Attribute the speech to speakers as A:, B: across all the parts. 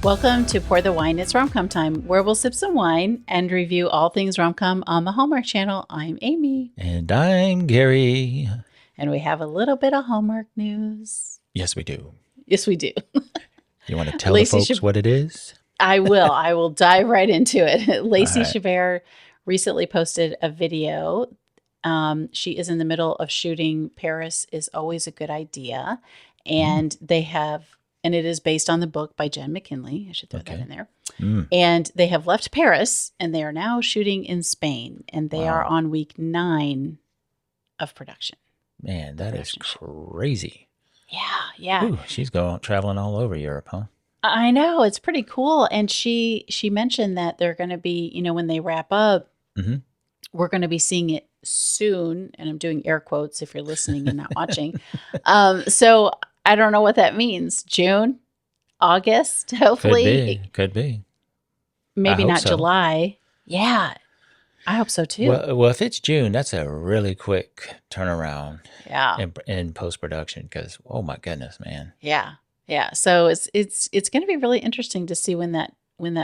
A: Welcome to Pour the Wine. It's Rom-Com Time, where we'll sip some wine and review all things rom-com on the Hallmark Channel. I'm Amy.
B: And I'm Garry.
A: And we have a little bit of Hallmark news.
B: Yes, we do.
A: Yes, we do.
B: You want to tell the folks what it is?
A: I will. I will dive right into it. Lacey Chabert recently posted a video. She is in the middle of shooting Paris is Always a Good Idea. And they have... And it is based on the book by Jen McKinley. I should throw that in there. And they have left Paris, and they are now shooting in Spain. And they are on week 9 of production.
B: Man, that is crazy.
A: Yeah.
B: Ooh, she's traveling all over Europe, huh?
A: I know. It's pretty cool. And she mentioned that they're going to be, when they wrap up, we're going to be seeing it soon. And I'm doing air quotes if you're listening and not watching. So I don't know what that means. June, August, hopefully.
B: Could be.
A: Maybe not July. Yeah, I hope so too.
B: Well, if it's June, that's a really quick turnaround.
A: Yeah.
B: In post-production, because oh my goodness, man.
A: Yeah. So it's going to be really interesting to see when that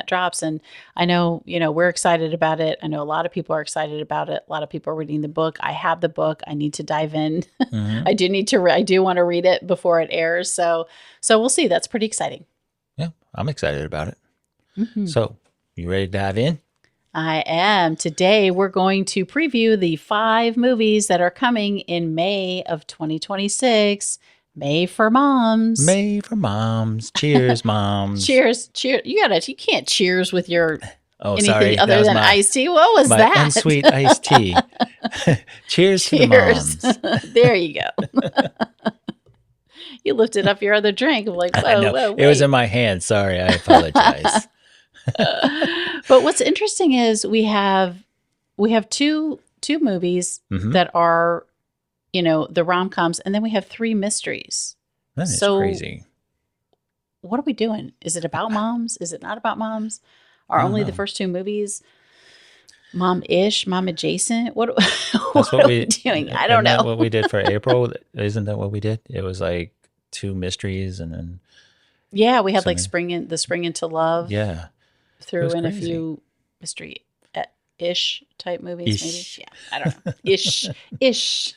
A: drops. And I know, we're excited about it. I know a lot of people are excited about it. A lot of people are reading the book. I have the book. I need to dive in. I do want to read it before it airs. So we'll see. That's pretty exciting.
B: Yeah, I'm excited about it. So you ready to dive in?
A: I am. Today, we're going to preview the 5 movies that are coming in May of 2026. May for moms.
B: May for moms. Cheers, moms.
A: Cheers. You can't cheers with your anything
B: sorry.
A: other than iced tea. What was
B: my
A: that?
B: Unsweet iced tea. Cheers to the moms.
A: There you go. You lifted up your other drink. I'm like, whoa.
B: It was in my hand. Sorry, I apologize.
A: But what's interesting is we have two movies that are the rom-coms, and then we have 3 mysteries.
B: That is crazy.
A: What are we doing? Is it about moms? Is it not about moms? Are only the first 2 movies mom-ish, mom-adjacent? What are we doing? I don't know.
B: Isn't that what we did for April? Isn't that what we did? It was like 2 mysteries and then...
A: Yeah, we had like Spring Into Love.
B: Yeah.
A: Threw in crazy. A few mystery-ish type movies, maybe. Yeah, I don't know. Ish.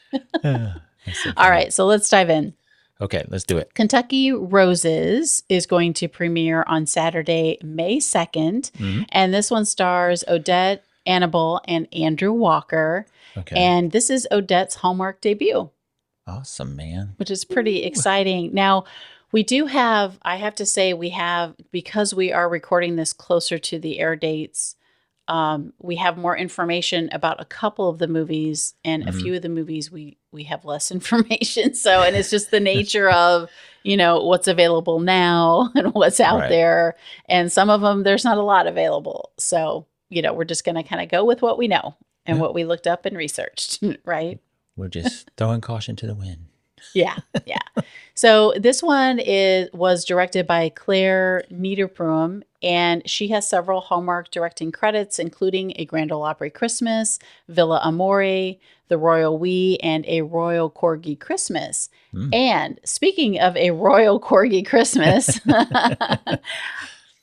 A: All right, so let's dive in.
B: Okay, let's do it.
A: Kentucky Roses is going to premiere on Saturday, May 2nd. And this one stars Odette, Annable, and Andrew Walker. Okay. And this is Odette's Hallmark debut.
B: Awesome, man.
A: Which is pretty exciting. Now, we do have, I have to say, because we are recording this closer to the air dates, we have more information about a couple of the movies, and a few of the movies we have less information. So, and it's just the nature of, what's available now and what's out there. And some of them, there's not a lot available. So, we're just going to kind of go with what we know and what we looked up and researched, right?
B: We're just throwing caution to the wind.
A: Yeah. So this one was directed by Claire Niederpruem, and she has several Hallmark directing credits, including A Grand Ole Opry Christmas, Villa Amore, The Royal We, and A Royal Corgi Christmas. And speaking of A Royal Corgi Christmas,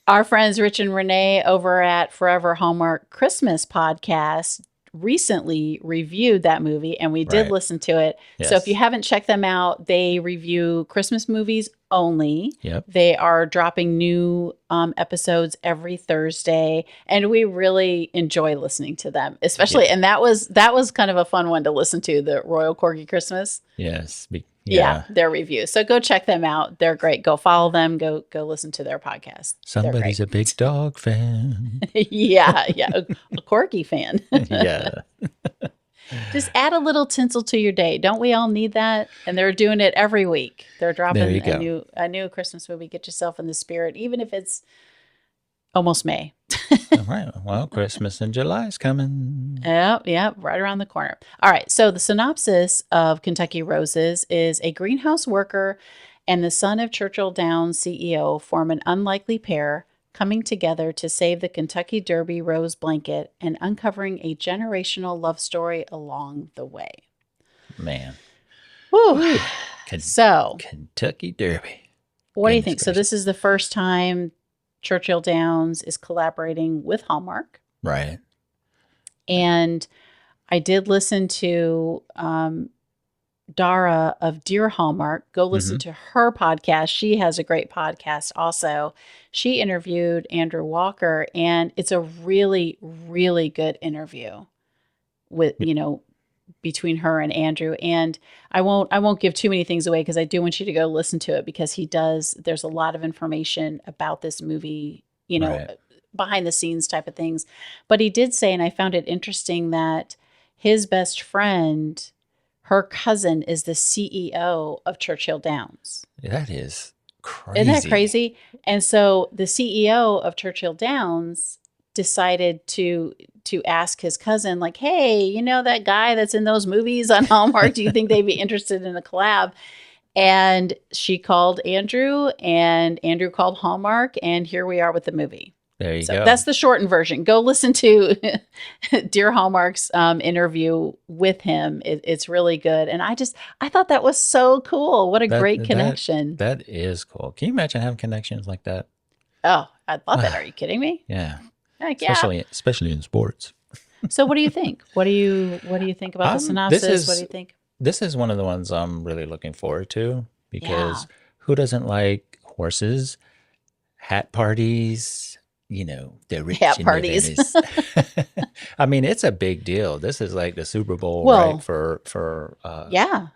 A: our friends Rich and Renee over at Forever Hallmark Christmas podcast recently reviewed that movie, and we did listen to it. Yes. So if you haven't checked them out, they review Christmas movies only. Yep. They are dropping new episodes every Thursday, and we really enjoy listening to them, especially. And that was kind of a fun one to listen to, the Royal Corgi Christmas.
B: Yes.
A: Yeah, their review. So go check them out. They're great. Go follow them. Go listen to their podcast.
B: Somebody's a big dog fan.
A: Yeah, a Corgi fan.
B: Yeah.
A: Just add a little tinsel to your day. Don't we all need that? And they're doing it every week. They're dropping a new Christmas movie. Get yourself in the spirit, even if it's almost May.
B: All right. Well, Christmas in July is coming.
A: Yeah, right around the corner. All right. So the synopsis of Kentucky Roses is a greenhouse worker and the son of Churchill Downs CEO form an unlikely pair coming together to save the Kentucky Derby rose blanket and uncovering a generational love story along the way.
B: Man.
A: Woo.
B: Kentucky Derby.
A: What do you think? So this is the first time Churchill Downs is collaborating with Hallmark.
B: Right.
A: And I did listen to Dara of Dear Hallmark. Go listen to her podcast. She has a great podcast also. She interviewed Andrew Walker, and it's a really, really good interview with, between her and Andrew. And I won't give too many things away because I do want you to go listen to it because there's a lot of information about this movie,
B: Right.
A: behind the scenes type of things. But he did say, and I found it interesting, that his best friend, her cousin, is the CEO of Churchill Downs.
B: That is crazy.
A: Isn't that crazy? And so the CEO of Churchill Downs decided to ask his cousin, like, hey, that guy that's in those movies on Hallmark, do you think they'd be interested in a collab? And she called Andrew, and Andrew called Hallmark, and here we are with the movie.
B: There you go.
A: That's the shortened version. Go listen to Dear Hallmark's interview with him. It's really good. And I thought that was so cool. What a great connection.
B: That is cool. Can you imagine having connections like that?
A: Oh, I'd love that. Are you kidding me?
B: Yeah.
A: Heck
B: Especially in sports.
A: So what do you think? What do you think about the synopsis? What do you think?
B: This is one of the ones I'm really looking forward to because who doesn't like horses, hat parties, the rich
A: hat
B: and
A: parties.
B: The famous. I mean, it's a big deal. This is like the Super Bowl, right? For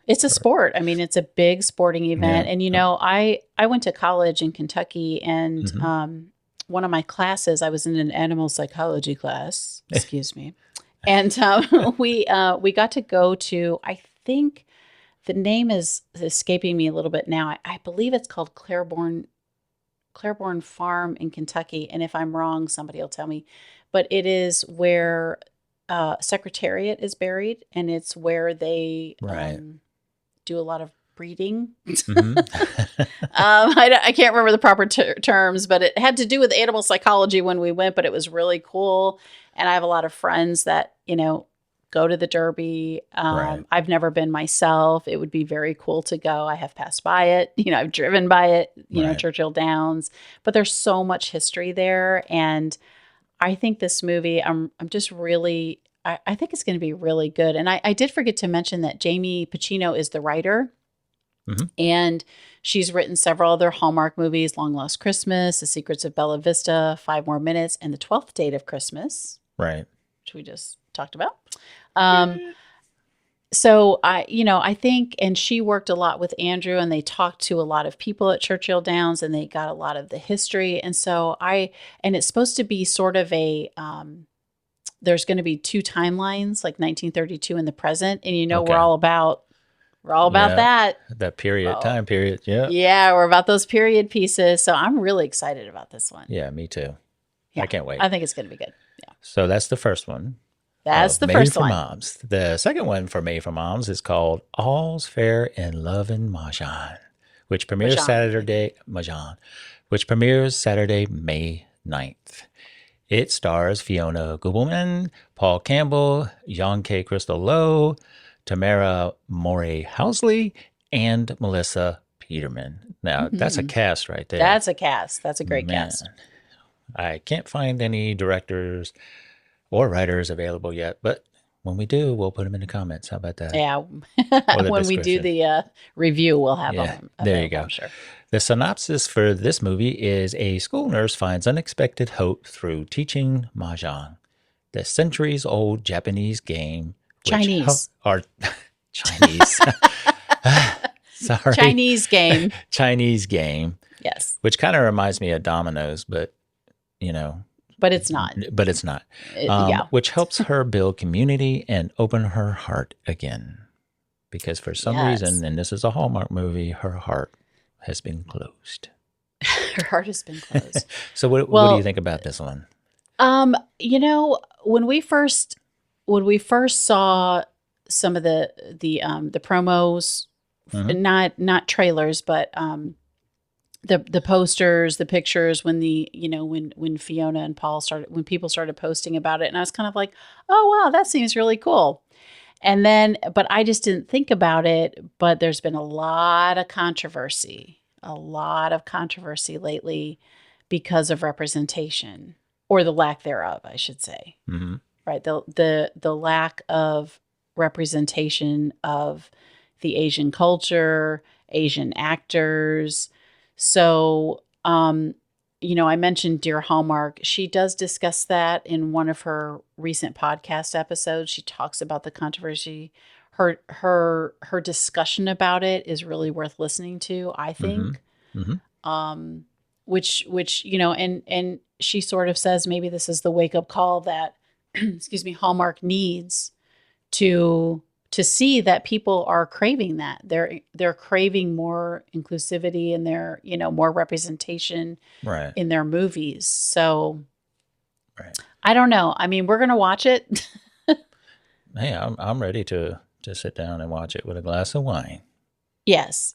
A: it's a sport. I mean, it's a big sporting event. And I went to college in Kentucky, and one of my classes, I was in an animal psychology class. Excuse me. And we got to go to, I think the name is escaping me a little bit now. I believe it's called Claiborne Farm in Kentucky. And if I'm wrong, somebody will tell me. But it is where Secretariat is buried, and it's where they do a lot of breeding. I can't remember the proper terms, but it had to do with animal psychology when we went, but it was really cool. And I have a lot of friends that, go to the Derby. I've never been myself. It would be very cool to go. I have passed by it. I've driven by it, Churchill Downs, but there's so much history there. And I think this movie, I'm just really, I think it's going to be really good. And I did forget to mention that Jamie Pacino is the writer. And she's written several other Hallmark movies: Long Lost Christmas, The Secrets of Bella Vista, 5 More Minutes, and The 12th Date of Christmas.
B: Right.
A: Which we just talked about. So I think, and she worked a lot with Andrew, and they talked to a lot of people at Churchill Downs, and they got a lot of the history. And so and it's supposed to be sort of there's going to be 2 timelines, like 1932 and the present. And we're all about that
B: time period. Yeah.
A: Yeah. We're about those period pieces. So I'm really excited about this one.
B: Yeah, me too.
A: Yeah,
B: I can't wait.
A: I think it's going to be good. Yeah.
B: So that's the first one.
A: That's the first one.
B: Made for Moms. The second one for Made for Moms is called All's Fair in Love and Mahjong, which premieres Saturday, May 9th. It stars Fiona Gubelmann, Paul Campbell, Young K. Crystal Lowe, Tamera Mowry-Housley, and Melissa Peterman. Now, that's a cast right there.
A: That's a cast. That's a great cast.
B: I can't find any directors or writers available yet, but when we do, we'll put them in the comments. How about that?
A: Yeah. When we do the review, we'll have them.
B: There you go.
A: I'm sure.
B: The synopsis for this movie is a school nurse finds unexpected hope through teaching Mahjong, the centuries-old Japanese game.
A: Chinese.
B: Chinese. Sorry.
A: Chinese game.
B: Chinese game.
A: Yes.
B: Which kind of reminds me of dominoes, but,
A: But it's not.
B: Which helps her build community and open her heart again. Because for some reason, and this is a Hallmark movie, her heart has been closed.
A: Her heart has been closed.
B: So what do you think about this one?
A: When we first saw some of the promos, not trailers, but the posters, the pictures, when when Fiona and Paul when people started posting about it, and I was kind of like, oh wow, that seems really cool. And then, but I just didn't think about it. But there's been a lot of controversy lately because of representation, or the lack thereof, I should say.
B: Mm-hmm.
A: Right. The lack of representation of the Asian culture, Asian actors. So, I mentioned Dear Hallmark. She does discuss that in one of her recent podcast episodes. She talks about the controversy. Her discussion about it is really worth listening to, I think.
B: Mm-hmm.
A: Which and she sort of says maybe this is the wake up call that excuse me, Hallmark needs to see that people are craving that. They're craving more inclusivity and more representation
B: Right.
A: in their movies. So
B: Right.
A: I don't know. I mean, we're gonna watch it.
B: Hey, I'm ready to sit down and watch it with a glass of wine.
A: Yes.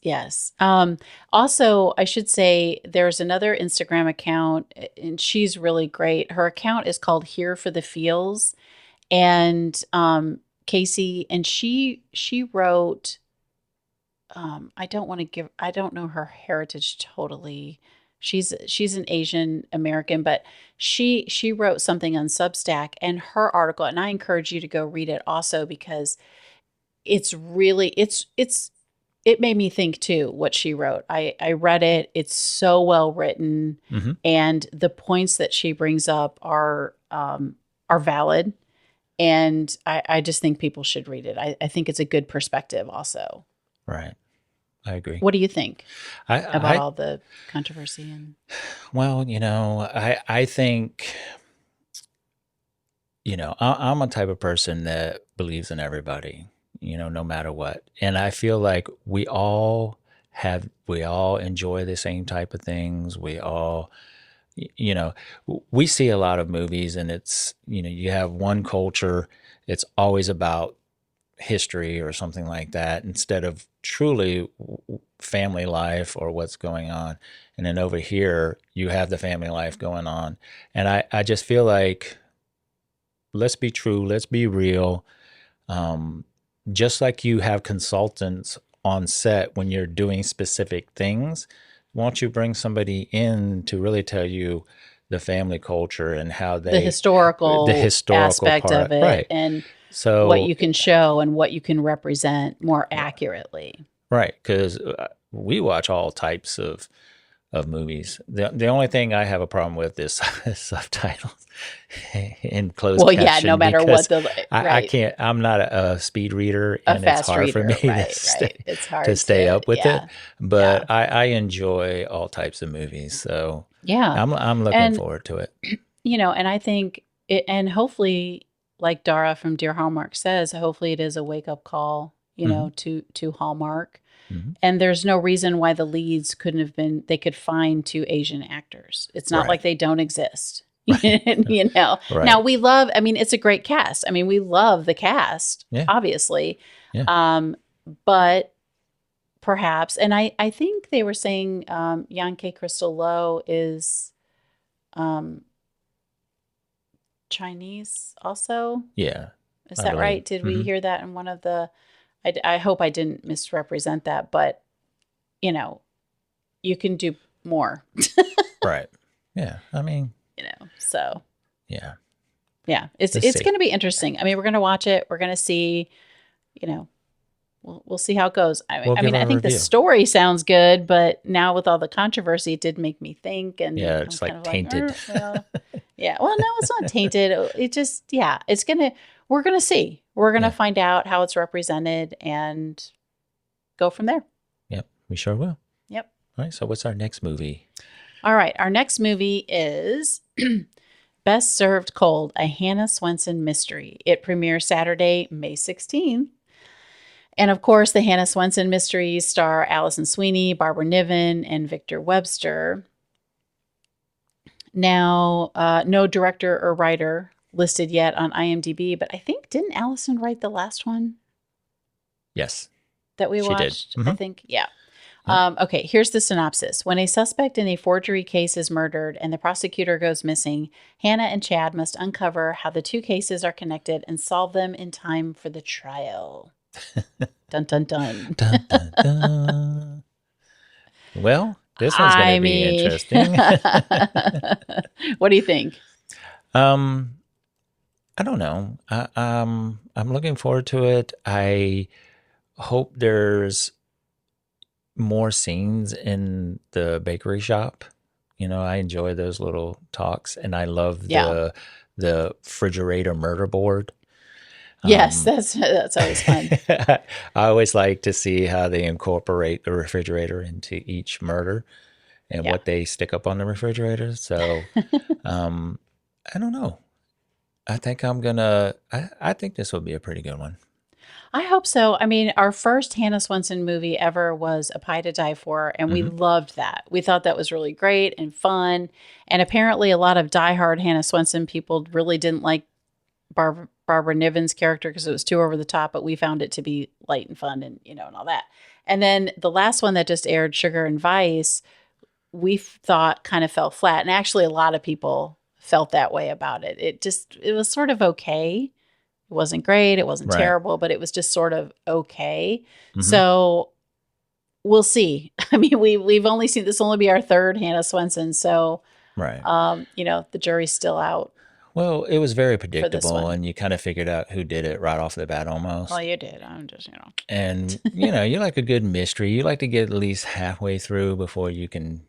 A: Also, I should say there's another Instagram account, and she's really great. Her account is called Here for the Feels, and Casey, and she wrote. I don't know her heritage totally. She's an Asian American, but she wrote something on Substack, and her article, and I encourage you to go read it also, because it's really it made me think too, what she wrote. I read it. It's so well written.
B: Mm-hmm.
A: And the points that she brings up are valid. And I just think people should read it. I think it's a good perspective also.
B: Right. I agree.
A: What do you think about
B: I
A: all the controversy?
B: Well, I think, I'm a type of person that believes in everybody, no matter what. And I feel like we all enjoy the same type of things. We all, we see a lot of movies, and it's, you have one culture. It's always about history or something like that, instead of truly family life or what's going on. And then over here, you have the family life going on. And I just feel like, let's be true, let's be real. Just like you have consultants on set when you're doing specific things, won't you bring somebody in to really tell you the family culture and how the historical
A: aspect
B: part
A: of it,
B: right?
A: And
B: so
A: what you can show and what you can represent more accurately.
B: Right, because we watch all types of movies. The only thing I have a problem with is subtitles in closed caption.
A: Well, yeah, no matter what
B: I can't. I'm not a speed reader, and it's hard for me to stay up with it. But I enjoy all types of movies, so I'm looking forward to it.
A: And I think and hopefully, like Dara from Dear Hallmark says, hopefully it is a wake up call, to Hallmark. Mm-hmm. And there's no reason why the leads couldn't have been, they could find two Asian actors. It's not like they don't exist,
B: Right.
A: Now we love, it's a great cast. We love the cast, obviously.
B: Yeah.
A: But perhaps, and I think they were saying Yankee Crystal Lowe is Chinese also.
B: Yeah.
A: Is that right? Did we hear that in one of the, I hope I didn't misrepresent that, but you can do more.
B: Right. Yeah.
A: So.
B: Yeah.
A: Yeah. It's going to be interesting. We're going to watch it. We're going to see, we'll see how it goes. I think the story sounds good, but now with all the controversy, it did make me think. And
B: yeah, it's like tainted.
A: Yeah. Well, no, it's not tainted. It just, we're going to see. We're going to find out how it's represented and go from there.
B: Yep. We sure will.
A: Yep.
B: All right. So what's our next movie?
A: All right. Our next movie is Best Served Cold, a Hannah Swensen Mystery. It premieres Saturday, May 16th. And of course, the Hannah Swensen Mysteries star Alison Sweeney, Barbara Niven, and Victor Webster. Now, no director or writer listed yet on IMDb, but I think, didn't Alison write the last one?
B: Yes.
A: That we watched? Did. Mm-hmm. I think, yeah. Okay, here's the synopsis. When a suspect in a forgery case is murdered and the prosecutor goes missing, Hannah and Chad must uncover how the two cases are connected and solve them in time for the trial. Dun, dun, dun.
B: Dun, dun, dun. Well, This one's going to be interesting.
A: What do you think?
B: I don't know. I'm looking forward to it. I hope there's more scenes in the bakery shop. You know, I enjoy those little talks, and I love the refrigerator murder board.
A: Yes, that's always fun.
B: I always like to see how they incorporate the refrigerator into each murder and what they stick up on the refrigerator. So, I don't know. I think I think this will be a pretty good one.
A: I hope so. I mean, our first Hannah Swensen movie ever was A Pie to Die For, and we loved that. We thought that was really great and fun. And apparently a lot of diehard Hannah Swensen people really didn't like Barbara Niven's character because it was too over the top, but we found it to be light and fun and, and all that. And then the last one that just aired, Sugar and Vice, we thought kind of fell flat. And actually a lot of people felt that way about it. It was sort of okay. It wasn't great. It wasn't terrible, but it was just sort of okay. So we'll see. I mean, we've only seen this only be our third Hannah Swensen. So, the jury's still out.
B: Well, it was very predictable, and you kind of figured out who did it right off the bat almost.
A: Well, you did. I'm just,
B: And, you like a good mystery. You like to get at least halfway through before you kind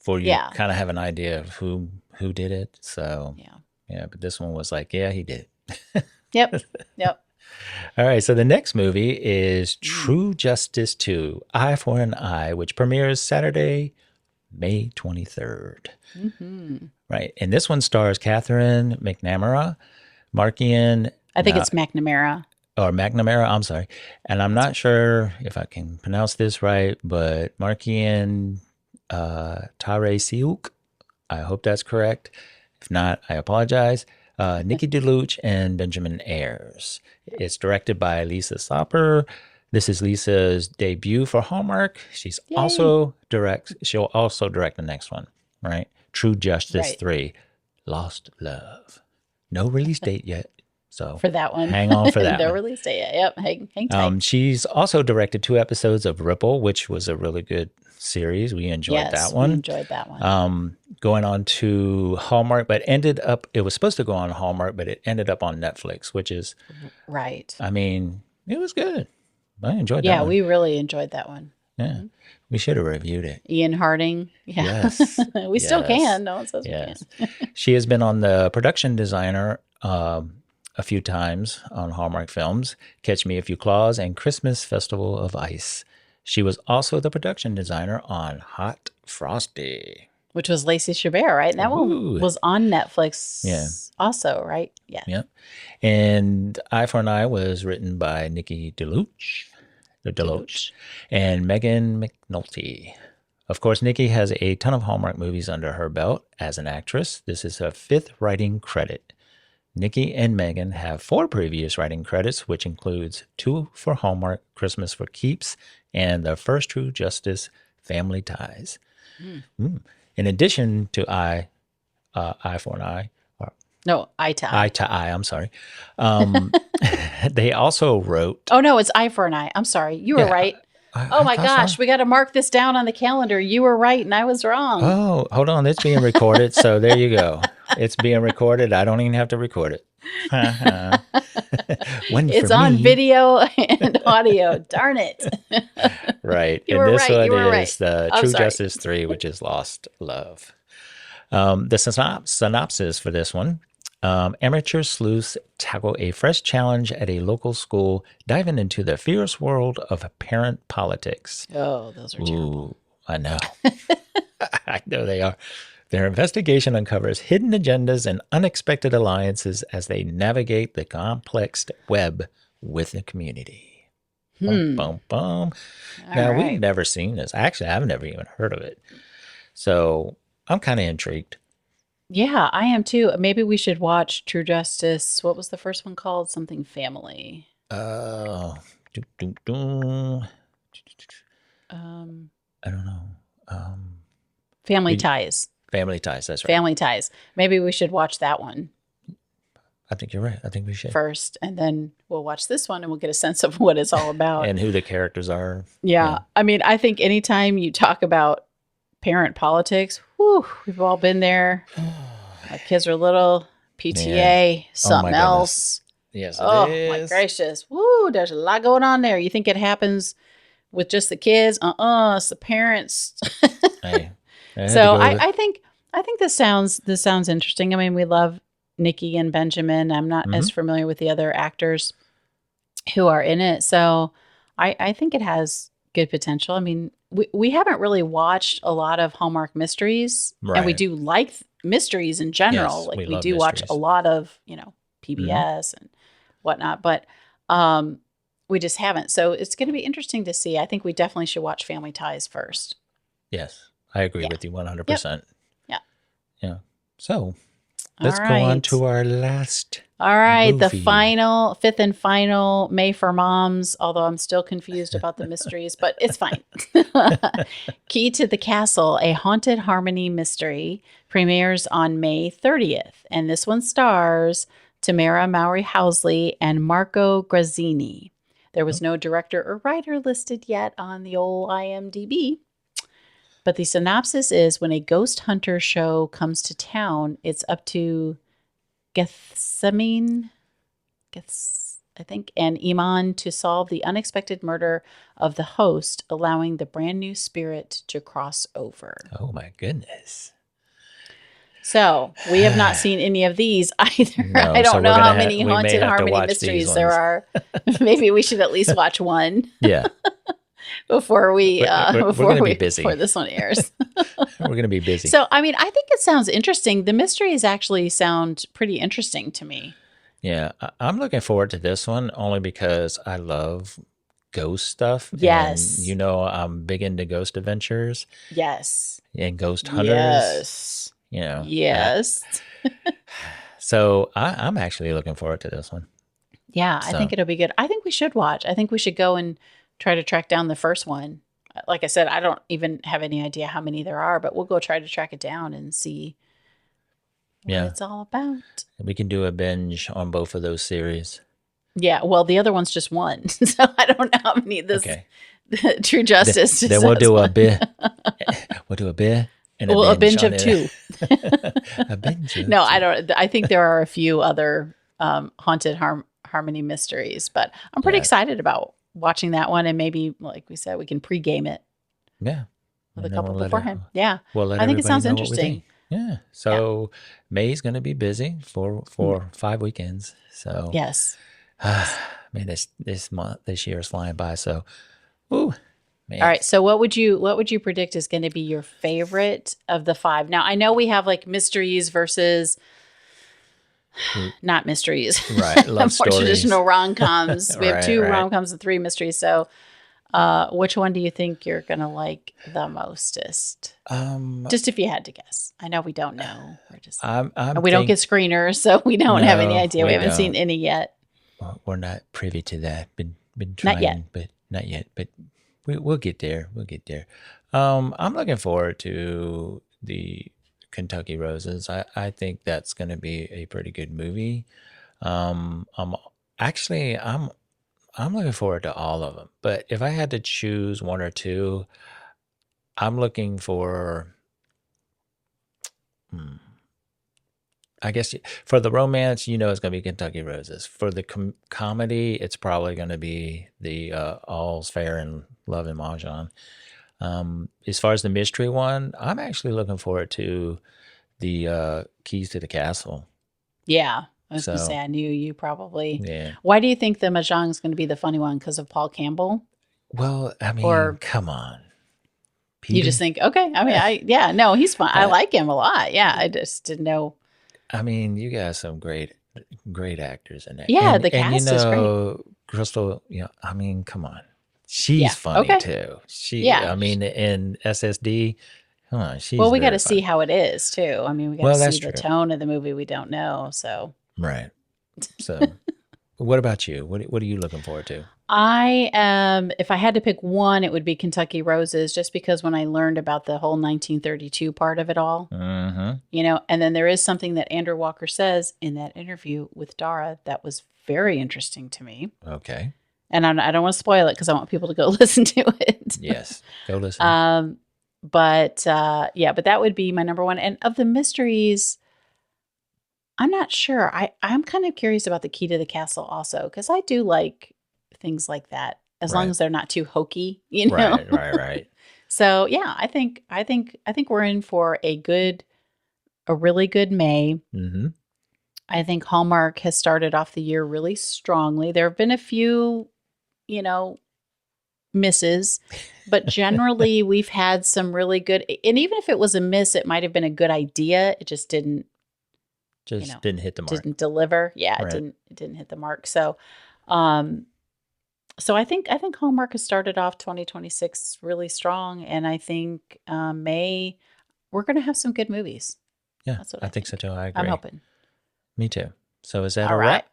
B: of have an idea of who did it. So, but this one was like, he did it.
A: Yep.
B: All right, so the next movie is True Justice 2, Eye for an Eye, which premieres Saturday, May 23rd. Right, and this one stars Katherine McNamara, Markian...
A: I think it's McNamara.
B: Or McNamara, I'm sorry. And I'm not sure if I can pronounce this right, but Markian Tarasiuk, I hope that's correct. If not, I apologize. Nikki DeLoach and Benjamin Ayres. It's directed by Lisa Sopper. This is Lisa's debut for Hallmark. She'll also direct the next one, right? True Justice 3, Lost Love. No release date yet. So
A: for that one,
B: hang on for that.
A: No release date yet. Yep, hang tight.
B: She's also directed 2 episodes of Ripple, which was a really good series. We enjoyed that one.
A: We enjoyed that one.
B: Going on to Hallmark, but it was supposed to go on Hallmark, but it ended up on Netflix, which is
A: right.
B: I mean, it was good. I enjoyed that one.
A: Yeah, we really enjoyed that one.
B: Yeah. We should have reviewed it.
A: Ian Harding. Yeah.
B: Yes.
A: We still can. No one says we
B: can.
A: She
B: She has been on the production designer a few times on Hallmark Films, Catch Me If You Claws, and Christmas Festival of Ice. She was also the production designer on Hot Frosty,
A: which was Lacey Chabert, right? And that one was on Netflix also, right? Yeah.
B: Yep. And Eye for an Eye was written by Nikki DeLoach and Megan McNulty. Of course, Nikki has a ton of Hallmark movies under her belt as an actress. This is her 5th writing credit. Nikki and Megan have 4 previous writing credits, which includes 2 for Hallmark, Christmas for Keeps, and the first True Justice, Family Ties. In addition to Eye for an Eye.
A: No, Eye to Eye.
B: Eye to Eye, I'm sorry. They also wrote...
A: Oh, no, it's Eye for an Eye. I'm sorry. You were right. Oh, my gosh. So. We got to mark this down on the calendar. You were right, and I was wrong.
B: Oh, hold on. It's being recorded, so there you go. It's being recorded. I don't even have to record it.
A: It's on video and audio. Darn it.
B: Right. And this one is the True Justice 3, which is Lost Love. The synopsis for this one. Amateur sleuths tackle a fresh challenge at a local school, diving into the fierce world of parent politics.
A: Oh, those are terrible.
B: I know. I know they are. Their investigation uncovers hidden agendas and unexpected alliances as they navigate the complex web with the community. Boom, boom, boom. Now, we've never seen this. Actually, I've never even heard of it. So I'm kind of intrigued.
A: Yeah, I am too. Maybe we should watch True Justice. What was the first one called? Something Family.
B: I don't know.
A: Family Ties.
B: Family Ties, that's right.
A: Family Ties. Maybe we should watch that one.
B: I think you're right. I think we should.
A: First, and then we'll watch this one and we'll get a sense of what it's all about.
B: And who the characters are.
A: Yeah. I mean, I think anytime you talk about parent politics. Whew, we've all been there. My kids are little. PTA, something else.
B: Yes,
A: oh my gracious. Woo, there's a lot going on there. You think it happens with just the kids? It's the parents.
B: Hey,
A: so I think this sounds interesting. I mean, we love Nikki and Benjamin. I'm not as familiar with the other actors who are in it. So I think it has good potential. I mean, we haven't really watched a lot of Hallmark mysteries, and we do like mysteries in general.
B: Yes,
A: like we do
B: mysteries.
A: watch a lot of, PBS and whatnot, but we just haven't. So it's going to be interesting to see. I think we definitely should watch Family Ties first.
B: Yes, I agree with you 100%.
A: Yep.
B: Yeah. So let's go on to our last.
A: All right,
B: movie.
A: the fifth and final May for Moms, although I'm still confused about the mysteries, but it's fine. Key to the Castle, a haunted harmony mystery, premieres on May 30th. And this one stars Tamera Mowry-Housley and Marco Grazzini. There was no director or writer listed yet on the old IMDb. But the synopsis is when a ghost hunter show comes to town, it's up to Gethsemane, I think, and Iman to solve the unexpected murder of the host, allowing the brand new spirit to cross over.
B: Oh my goodness.
A: So we have not seen any of these either.
B: No,
A: I don't know how many
B: we
A: haunted
B: may have to
A: harmony
B: watch
A: mysteries
B: these
A: there are. Maybe we should at least watch one.
B: Yeah.
A: Before we
B: we're be busy.
A: Before this one airs.
B: We're going to be busy.
A: So, I mean, I think it sounds interesting. The mysteries actually sound pretty interesting to me.
B: Yeah, I'm looking forward to this one only because I love ghost stuff.
A: Yes.
B: And I'm big into ghost adventures.
A: Yes.
B: And ghost hunters.
A: Yes. Yes.
B: So I'm actually looking forward to this one.
A: Yeah, I think it'll be good. I think we should watch. I think we should go and try to track down the first one. Like I said, I don't even have any idea how many there are, but we'll go try to track it down and see what it's all about.
B: We can do a binge on both of those series.
A: Yeah, well, the other one's just one, so I don't know how many this True Justice.
B: Then we'll do a bit. We'll do a bit and
A: a binge of two.
B: A binge.
A: No, I don't. I think there are a few other haunted harmony mysteries, but I'm pretty excited about watching that one, and maybe, like we said, we can pregame it.
B: Yeah,
A: with a couple beforehand. Yeah,
B: I
A: think it sounds interesting.
B: Yeah. So May's going to be busy for 5 weekends. So
A: yes,
B: man, this year is flying by. So, ooh, man.
A: All right. So what would you predict is going to be your favorite of the 5? Now I know we have like mysteries versus not mysteries,
B: right? Love stories.
A: Traditional rom-coms. We have 2 rom-coms and 3 mysteries. So, which one do you think you're gonna like the mostest? Just if you had to guess. I know we don't know. We're just we don't get screeners, so we don't have any idea. We haven't seen any yet.
B: Well, we're not privy to that. Been trying, not yet. But we'll get there. We'll get there. I'm looking forward to the Kentucky Roses. I think that's going to be a pretty good movie. I'm looking forward to all of them. But if I had to choose 1 or 2, I'm looking for. I guess for the romance, it's going to be Kentucky Roses. For the comedy, it's probably going to be the All's Fair in Love and Mahjong. As far as the mystery one, I'm actually looking forward to the Keys to the Castle.
A: Yeah. I was going to say, I knew you probably.
B: Yeah.
A: Why do you think the Mahjong is going to be the funny one? Because of Paul Campbell?
B: Well, I mean, come on.
A: Peter? You just think, okay. I mean, he's fun. I like him a lot. Yeah. I just didn't know.
B: I mean, you got some great actors in it.
A: Yeah, the cast is great.
B: Crystal, I mean, come on. She's funny too. I mean, in SSD, come on.
A: Well, we got to see how it is too. I mean, we got to see the tone of the movie. We don't know. So.
B: Right. So what about you? What are you looking forward to?
A: I am, if I had to pick one, it would be Kentucky Roses, just because when I learned about the whole 1932 part of it all, and then there is something that Andrew Walker says in that interview with Dara that was very interesting to me.
B: Okay.
A: And I don't want to spoil it because I want people to go listen to it.
B: Yes. Go listen.
A: But but that would be my number one. And of the mysteries, I'm not sure. I'm kind of curious about The Key to the Castle also, because I do like things like that, as long as they're not too hokey, you know.
B: Right.
A: So yeah, I think we're in for a really good May.
B: Mm-hmm.
A: I think Hallmark has started off the year really strongly. There have been a few, misses, but generally we've had some really good. And even if it was a miss, it might have been a good idea. It just didn't.
B: Didn't hit the mark.
A: Didn't deliver. Yeah,
B: Right.
A: it didn't hit the mark. So, so I think Hallmark has started off 2026 really strong, and I think May we're going to have some good movies.
B: Yeah,
A: That's what
B: I think so too. I agree.
A: I'm hoping.
B: Me too. So is that
A: All
B: a wrap?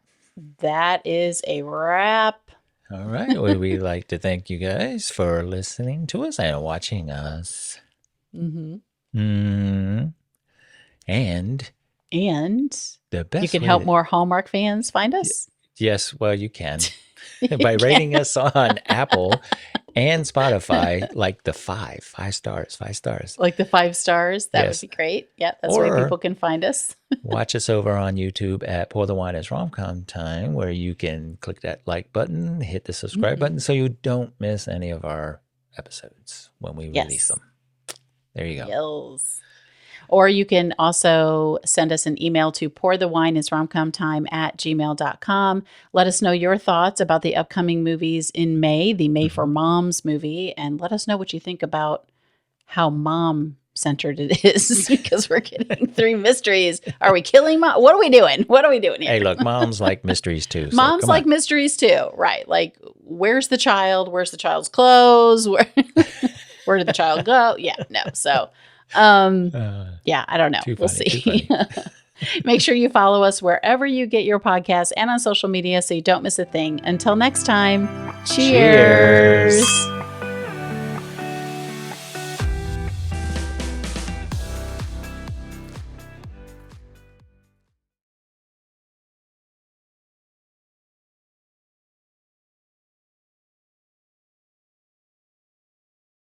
A: That is a wrap.
B: All right. Well, we'd like to thank you guys for listening to us and watching us.
A: Mm-hmm.
B: Mm-hmm. And the best
A: you can help more Hallmark fans find us.
B: Yes, well, you can by rating us on Apple and Spotify, like the five stars.
A: Like the 5 stars. That would be great. Yeah, that's where people can find us.
B: Watch us over on YouTube at Pour the Wine is Rom-Com Time, where you can click that like button, hit the subscribe button, so you don't miss any of our episodes when we release them. There you go.
A: Yes. Or you can also send us an email to pourthewineisromcomtime@gmail.com. Let us know your thoughts about the upcoming movies in May, the May for Moms movie, and let us know what you think about how mom-centered it is, because we're getting 3 mysteries. Are we killing mom? What are we doing? Here?
B: Hey, look, moms like mysteries too. So
A: moms like mysteries too, right? Like, where's the child? Where's the child's clothes? Where did the child go? Yeah, no. So... I don't know. We'll see. Make sure you follow us wherever you get your podcasts and on social media so you don't miss a thing. Until next time, cheers.